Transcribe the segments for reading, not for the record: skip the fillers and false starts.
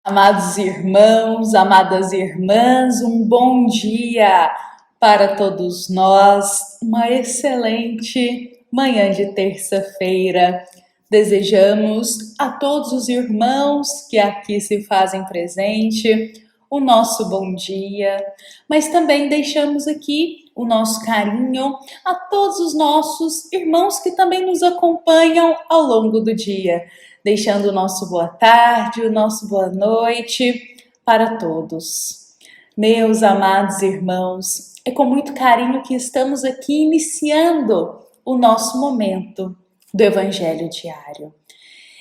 Amados irmãos, amadas irmãs, um bom dia para todos nós, uma excelente manhã de terça-feira. Desejamos a todos os irmãos que aqui se fazem presente o nosso bom dia, mas também deixamos aqui o nosso carinho a todos os nossos irmãos que também nos acompanham ao longo do dia, deixando o nosso boa tarde, o nosso boa noite para todos. Meus amados irmãos, é com muito carinho que estamos aqui iniciando o nosso momento do Evangelho Diário.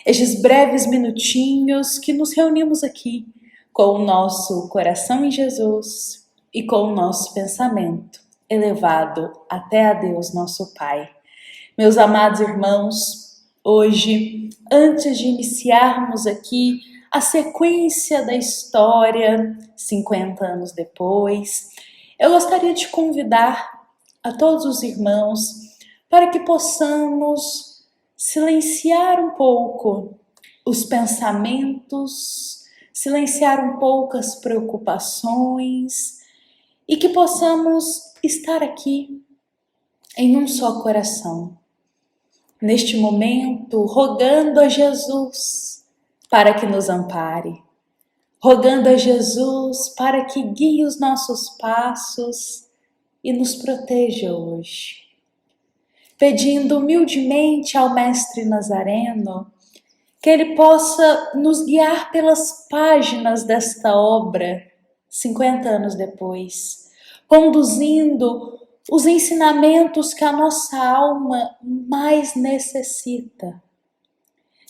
Estes breves minutinhos que nos reunimos aqui com o nosso coração em Jesus e com o nosso pensamento elevado até a Deus nosso Pai. Meus amados irmãos, hoje, antes de iniciarmos aqui a sequência da história, 50 anos depois, eu gostaria de convidar a todos os irmãos para que possamos silenciar um pouco os pensamentos, silenciar um pouco as preocupações e que possamos estar aqui em um só coração. Neste momento, rogando a Jesus para que nos ampare, rogando a Jesus para que guie os nossos passos e nos proteja hoje. Pedindo humildemente ao Mestre Nazareno que ele possa nos guiar pelas páginas desta obra, 50 anos depois, conduzindo os ensinamentos que a nossa alma mais necessita.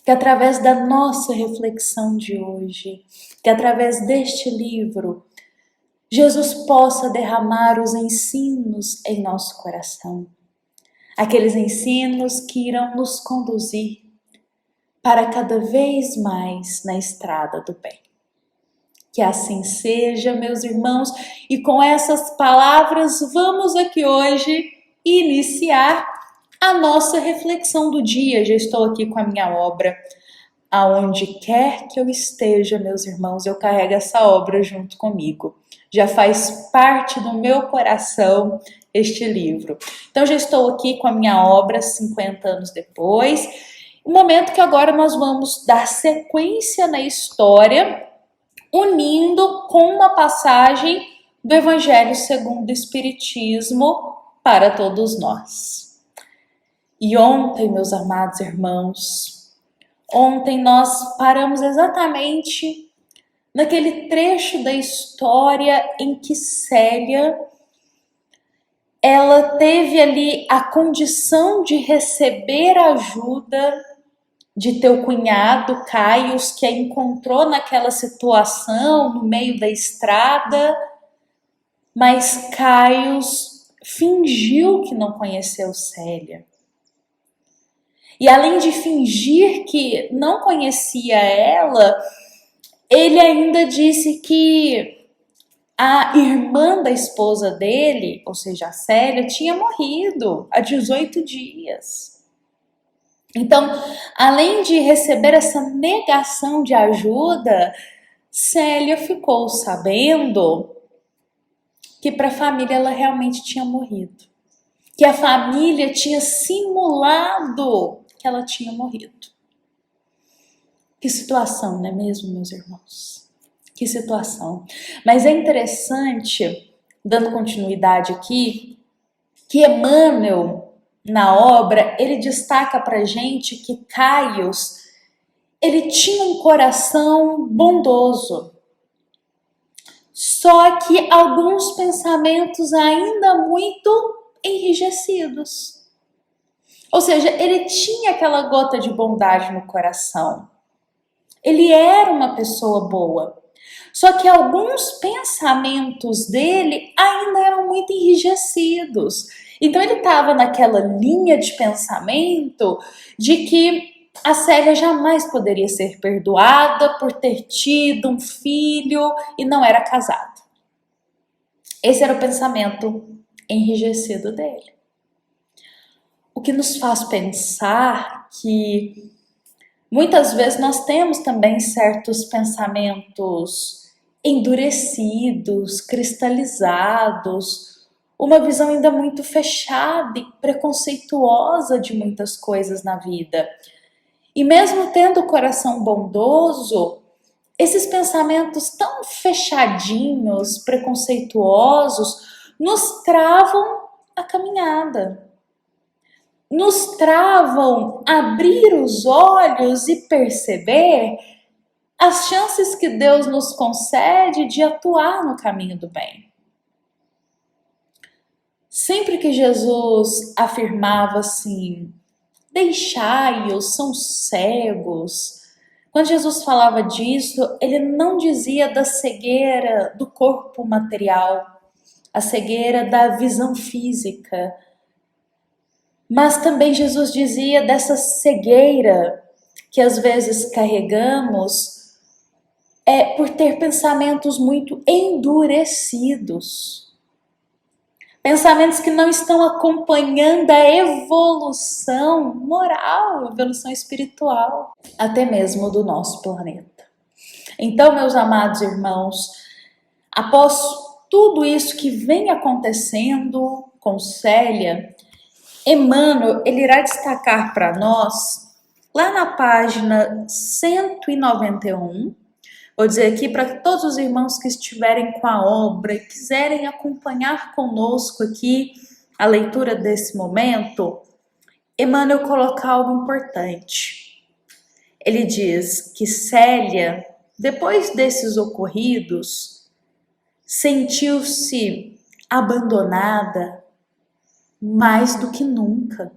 Que através da nossa reflexão de hoje, que através deste livro, Jesus possa derramar os ensinos em nosso coração. Aqueles ensinos que irão nos conduzir para cada vez mais na estrada do bem. Que assim seja, meus irmãos, e com essas palavras vamos aqui hoje iniciar a nossa reflexão do dia. Já estou aqui com a minha obra. Aonde quer que eu esteja, meus irmãos, eu carrego essa obra junto comigo. Já faz parte do meu coração este livro. Então já estou aqui com a minha obra 50 anos depois. O momento que agora nós vamos dar sequência na história, unindo com uma passagem do Evangelho segundo o Espiritismo para todos nós. E ontem, meus amados irmãos, ontem nós paramos exatamente naquele trecho da história em que Célia, ela teve ali a condição de receber ajuda de teu cunhado Caius, que a encontrou naquela situação, no meio da estrada, mas Caius fingiu que não conheceu Célia. E além de fingir que não conhecia ela, ele ainda disse que a irmã da esposa dele, ou seja, a Célia, tinha morrido há 18 dias. Então, além de receber essa negação de ajuda, Célia ficou sabendo que para a família ela realmente tinha morrido. Que a família tinha simulado que ela tinha morrido. Que situação, não é mesmo, meus irmãos? Que situação. Mas é interessante, dando continuidade aqui, que Emmanuel, na obra, ele destaca pra gente que Caius, ele tinha um coração bondoso. Só que alguns pensamentos ainda muito enrijecidos. Ou seja, ele tinha aquela gota de bondade no coração. Ele era uma pessoa boa. Só que alguns pensamentos dele ainda eram muito enrijecidos. Então ele estava naquela linha de pensamento de que a Célia jamais poderia ser perdoada por ter tido um filho e não era casada. Esse era o pensamento enrijecido dele. O que nos faz pensar que Muitas vezes nós temos também certos pensamentos endurecidos, cristalizados, uma visão ainda muito fechada e preconceituosa de muitas coisas na vida. E mesmo tendo o coração bondoso, esses pensamentos tão fechadinhos, preconceituosos, nos travam a caminhada. Nos travam a abrir os olhos e perceber as chances que Deus nos concede de atuar no caminho do bem. Sempre que Jesus afirmava assim, deixai-os, são cegos. Quando Jesus falava disso, ele não dizia da cegueira do corpo material, a cegueira da visão física, mas também Jesus dizia dessa cegueira que às vezes carregamos por ter pensamentos muito endurecidos. Pensamentos que não estão acompanhando a evolução moral, a evolução espiritual, até mesmo do nosso planeta. Então, meus amados irmãos, após tudo isso que vem acontecendo com Célia, Emmanuel, ele irá destacar para nós, lá na página 191, vou dizer aqui para todos os irmãos que estiverem com a obra e quiserem acompanhar conosco aqui a leitura desse momento, Emmanuel coloca algo importante. Ele diz que Célia, depois desses ocorridos, sentiu-se abandonada mais do que nunca.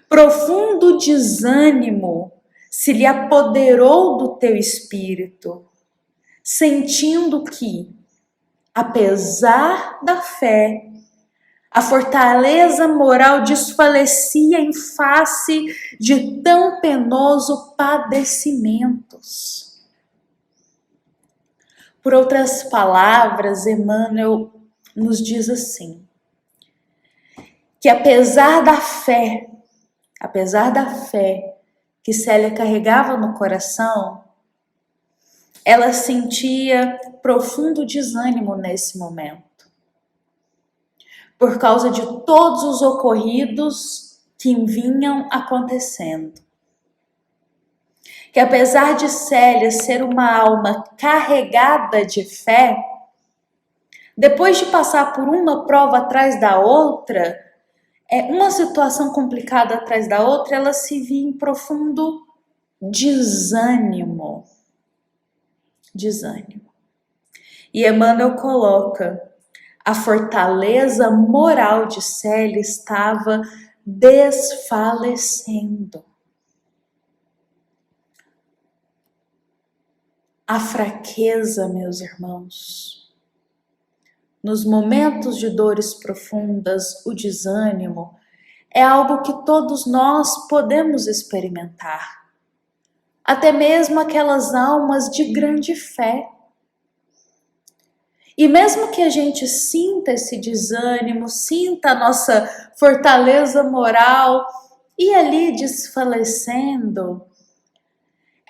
Profundo desânimo se lhe apoderou do teu espírito, sentindo que, apesar da fé, a fortaleza moral desfalecia em face de tão penoso padecimentos. Por outras palavras, Emmanuel nos diz assim, que apesar da fé que Célia carregava no coração, ela sentia profundo desânimo nesse momento, por causa de todos os ocorridos que vinham acontecendo. Que apesar de Célia ser uma alma carregada de fé, depois de passar por uma prova atrás da outra, uma situação complicada atrás da outra, ela se via em profundo desânimo. E Emmanuel coloca, a fortaleza moral de Célia estava desfalecendo. A fraqueza, meus irmãos, nos momentos de dores profundas, o desânimo, é algo que todos nós podemos experimentar. Até mesmo aquelas almas de grande fé. E mesmo que a gente sinta esse desânimo, sinta a nossa fortaleza moral e ali desfalecendo,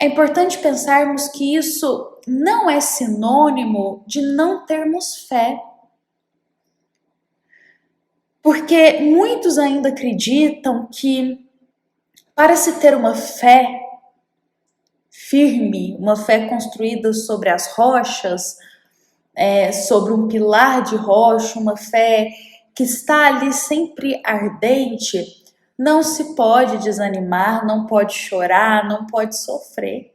é importante pensarmos que isso não é sinônimo de não termos fé. Porque muitos ainda acreditam que para se ter uma fé firme, uma fé construída sobre as rochas, sobre um pilar de rocha, uma fé que está ali sempre ardente, não se pode desanimar, não pode chorar, não pode sofrer.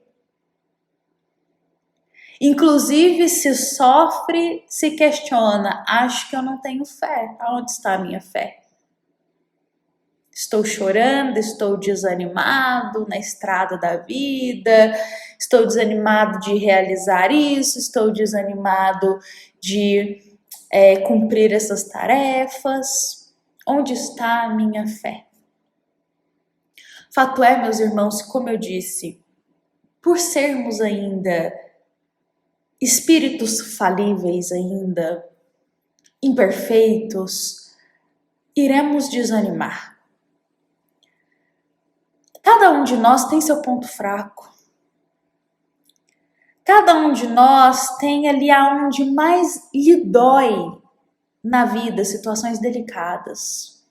Inclusive, se sofre, se questiona, acho que eu não tenho fé. Aonde está a minha fé? Estou chorando, estou desanimado na estrada da vida, estou desanimado de realizar isso, estou desanimado de cumprir essas tarefas. Onde está a minha fé? Fato é, meus irmãos, como eu disse, por sermos ainda espíritos falíveis ainda, imperfeitos, iremos desanimar. Cada um de nós tem seu ponto fraco. Cada um de nós tem ali aonde mais lhe dói na vida, situações delicadas.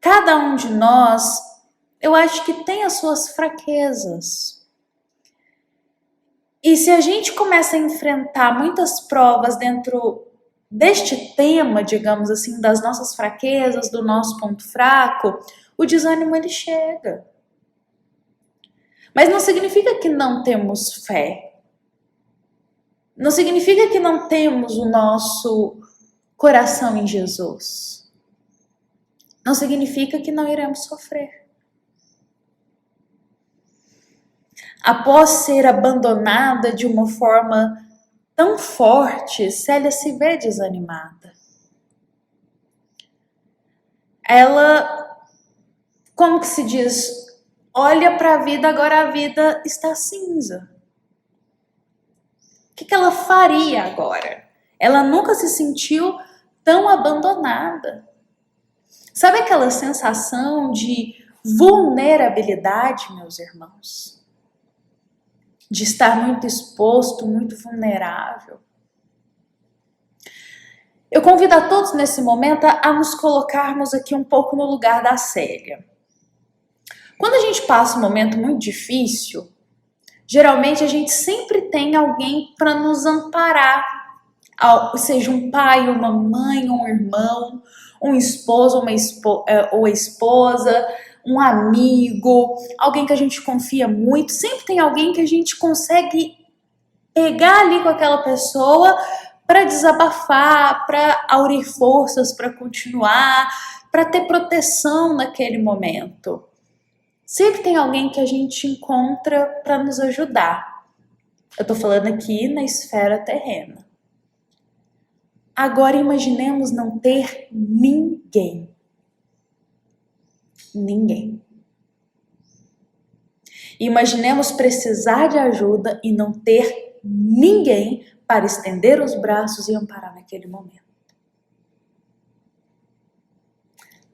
Cada um de nós, eu acho que tem as suas fraquezas. E se a gente começa a enfrentar muitas provas dentro deste tema, digamos assim, das nossas fraquezas, do nosso ponto fraco, o desânimo ele chega. Mas não significa que não temos fé. Não significa que não temos o nosso coração em Jesus. Não significa que não iremos sofrer. Após ser abandonada de uma forma tão forte, Célia se vê desanimada. Ela, como que se diz, olha para a vida, agora a vida está cinza. O que ela faria agora? Ela nunca se sentiu tão abandonada. Sabe aquela sensação de vulnerabilidade, meus irmãos? De estar muito exposto, muito vulnerável. Eu convido a todos nesse momento a nos colocarmos aqui um pouco no lugar da Célia. Quando a gente passa um momento muito difícil, geralmente a gente sempre tem alguém para nos amparar, seja um pai, uma mãe, um irmão, um esposo, ou esposa, um amigo, alguém que a gente confia muito. Sempre tem alguém que a gente consegue pegar ali com aquela pessoa para desabafar, para aurir forças, para continuar, para ter proteção naquele momento. Sempre tem alguém que a gente encontra para nos ajudar. Eu estou falando aqui na esfera terrena. Agora imaginemos não ter ninguém. Ninguém. Imaginemos precisar de ajuda e não ter ninguém para estender os braços e amparar naquele momento.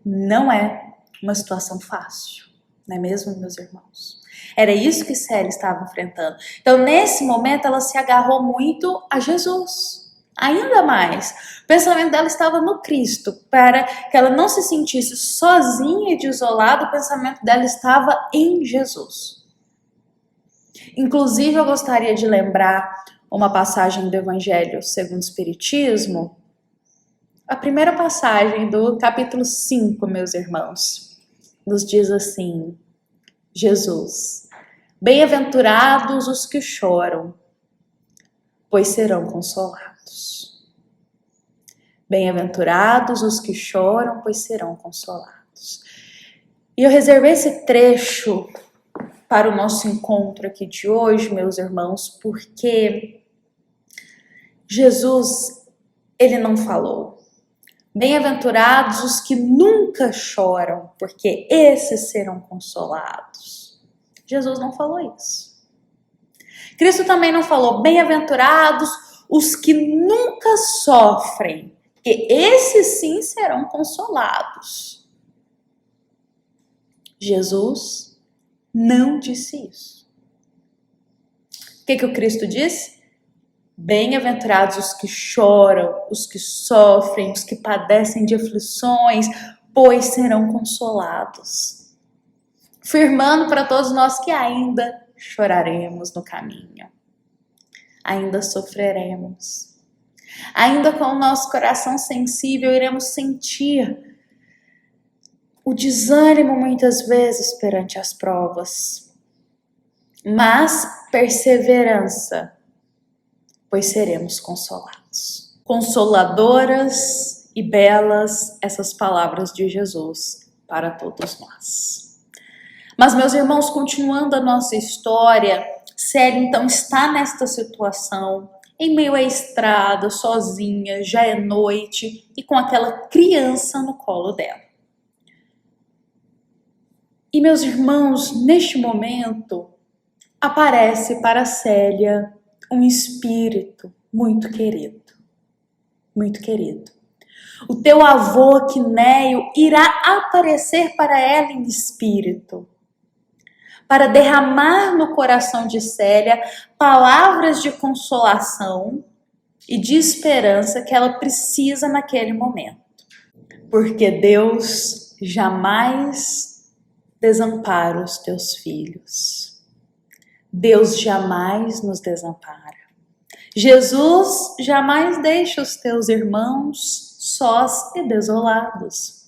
Não é uma situação fácil. Não é mesmo, meus irmãos? Era isso que Célia estava enfrentando. Então, nesse momento, ela se agarrou muito a Jesus. Ainda mais. O pensamento dela estava no Cristo. Para que ela não se sentisse sozinha e desolada, o pensamento dela estava em Jesus. Inclusive, eu gostaria de lembrar uma passagem do Evangelho segundo o Espiritismo. A primeira passagem do capítulo 5, meus irmãos. Nos diz assim, Jesus, bem-aventurados os que choram, pois serão consolados. Bem-aventurados os que choram, pois serão consolados. E eu reservei esse trecho para o nosso encontro aqui de hoje, meus irmãos, porque Jesus, ele não falou. Bem-aventurados os que nunca choram, porque esses serão consolados. Jesus não falou isso. Cristo também não falou, bem-aventurados os que nunca sofrem, porque esses sim serão consolados. Jesus não disse isso. O que o Cristo disse? Bem-aventurados os que choram, os que sofrem, os que padecem de aflições, pois serão consolados. Firmando para todos nós que ainda choraremos no caminho, ainda sofreremos, ainda com o nosso coração sensível iremos sentir o desânimo muitas vezes perante as provas, mas perseverança, pois seremos consolados. Consoladoras e belas essas palavras de Jesus para todos nós. Mas, meus irmãos, continuando a nossa história, Célia então está nesta situação, em meio à estrada, sozinha, já é noite e com aquela criança no colo dela. E, meus irmãos, neste momento, aparece para Célia um espírito muito querido, muito querido. O teu avô Quinéio irá aparecer para ela em espírito, para derramar no coração de Célia palavras de consolação e de esperança que ela precisa naquele momento. Porque Deus jamais desampara os teus filhos. Deus jamais nos desampara. Jesus jamais deixa os teus irmãos sós e desolados.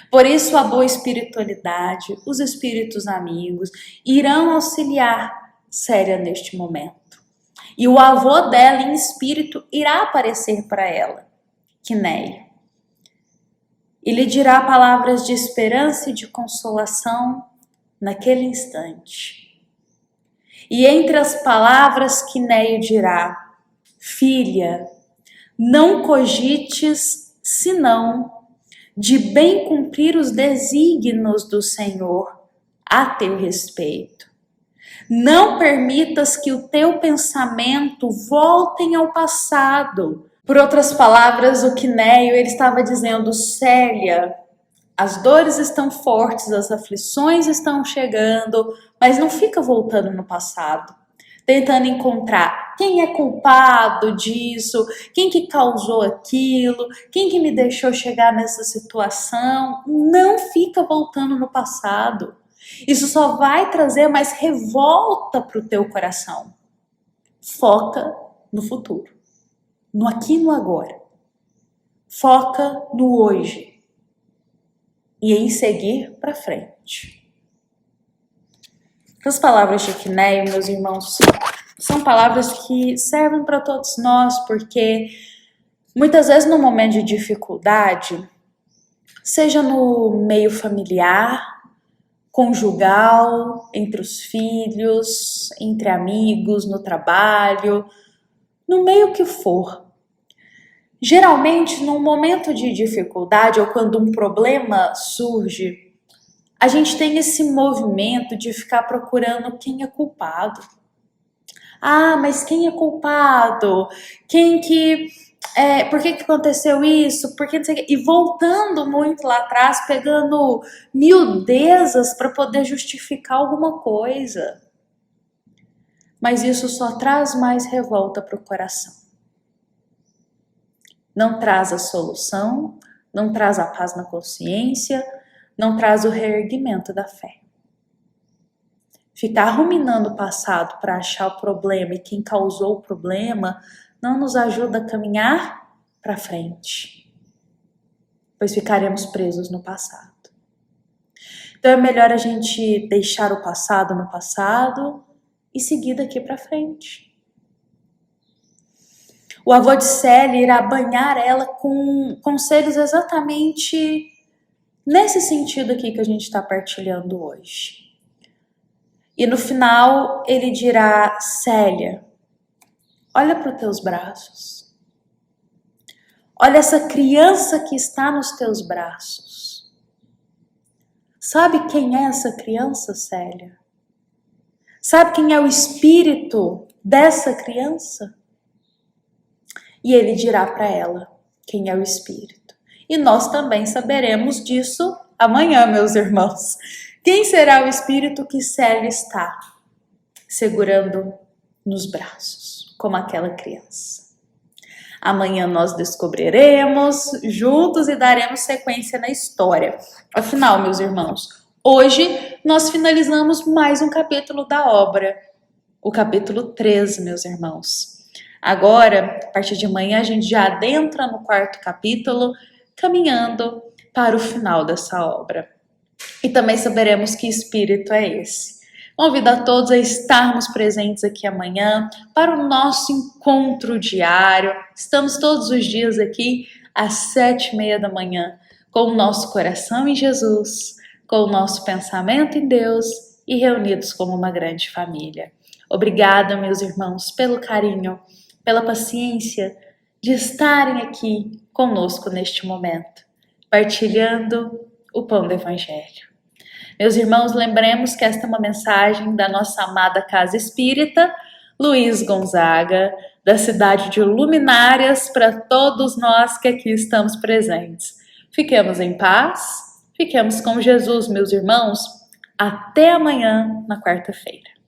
Por isso a boa espiritualidade, os espíritos amigos irão auxiliar Célia neste momento. E o avô dela em espírito irá aparecer para ela, Quinéio. E lhe dirá palavras de esperança e de consolação naquele instante. E entre as palavras Quinéio dirá: filha, não cogites senão de bem cumprir os desígnios do Senhor a teu respeito. Não permitas que o teu pensamento volte ao passado. Por outras palavras, o Quinéio, ele estava dizendo: Célia, as dores estão fortes, as aflições estão chegando, mas não fica voltando no passado, tentando encontrar quem é culpado disso, quem que causou aquilo, quem que me deixou chegar nessa situação. Não fica voltando no passado. Isso só vai trazer mais revolta para o teu coração. Foca no futuro, no aqui e no agora. Foca no hoje e em seguir para frente. As palavras de Quinéio, meus irmãos, são palavras que servem para todos nós, porque muitas vezes no momento de dificuldade, seja no meio familiar, conjugal, entre os filhos, entre amigos, no trabalho, no meio que for. Geralmente, num momento de dificuldade ou quando um problema surge, a gente tem esse movimento de ficar procurando quem é culpado. Ah, mas quem é culpado? Por que aconteceu isso? Por que não sei o quê? E voltando muito lá atrás, pegando miudezas para poder justificar alguma coisa. Mas isso só traz mais revolta para o coração. Não traz a solução, não traz a paz na consciência, não traz o reerguimento da fé. Ficar ruminando o passado para achar o problema e quem causou o problema não nos ajuda a caminhar para frente, pois ficaremos presos no passado. Então é melhor a gente deixar o passado no passado e seguir daqui para frente. O avô de Célia irá banhar ela com conselhos exatamente nesse sentido aqui que a gente está partilhando hoje. E no final ele dirá: Célia, olha para os teus braços. Olha essa criança que está nos teus braços. Sabe quem é essa criança, Célia? Sabe quem é o espírito dessa criança? E ele dirá para ela quem é o espírito. E nós também saberemos disso amanhã, meus irmãos. Quem será o espírito que Célia está segurando nos braços, como aquela criança? Amanhã nós descobriremos juntos e daremos sequência na história. Afinal, meus irmãos, hoje nós finalizamos mais um capítulo da obra, o capítulo 3, meus irmãos. Agora, a partir de amanhã, a gente já adentra no 4º capítulo, caminhando para o final dessa obra. E também saberemos que espírito é esse. Convido a todos a estarmos presentes aqui amanhã para o nosso encontro diário. Estamos todos os dias aqui às 7h30 da manhã, com o nosso coração em Jesus, com o nosso pensamento em Deus e reunidos como uma grande família. Obrigada, meus irmãos, pelo carinho, pela paciência de estarem aqui conosco neste momento, partilhando o pão do Evangelho. Meus irmãos, lembremos que esta é uma mensagem da nossa amada Casa Espírita Luiz Gonzaga, da cidade de luminárias para todos nós que aqui estamos presentes. Fiquemos em paz, fiquemos com Jesus, meus irmãos. Até amanhã, na quarta-feira.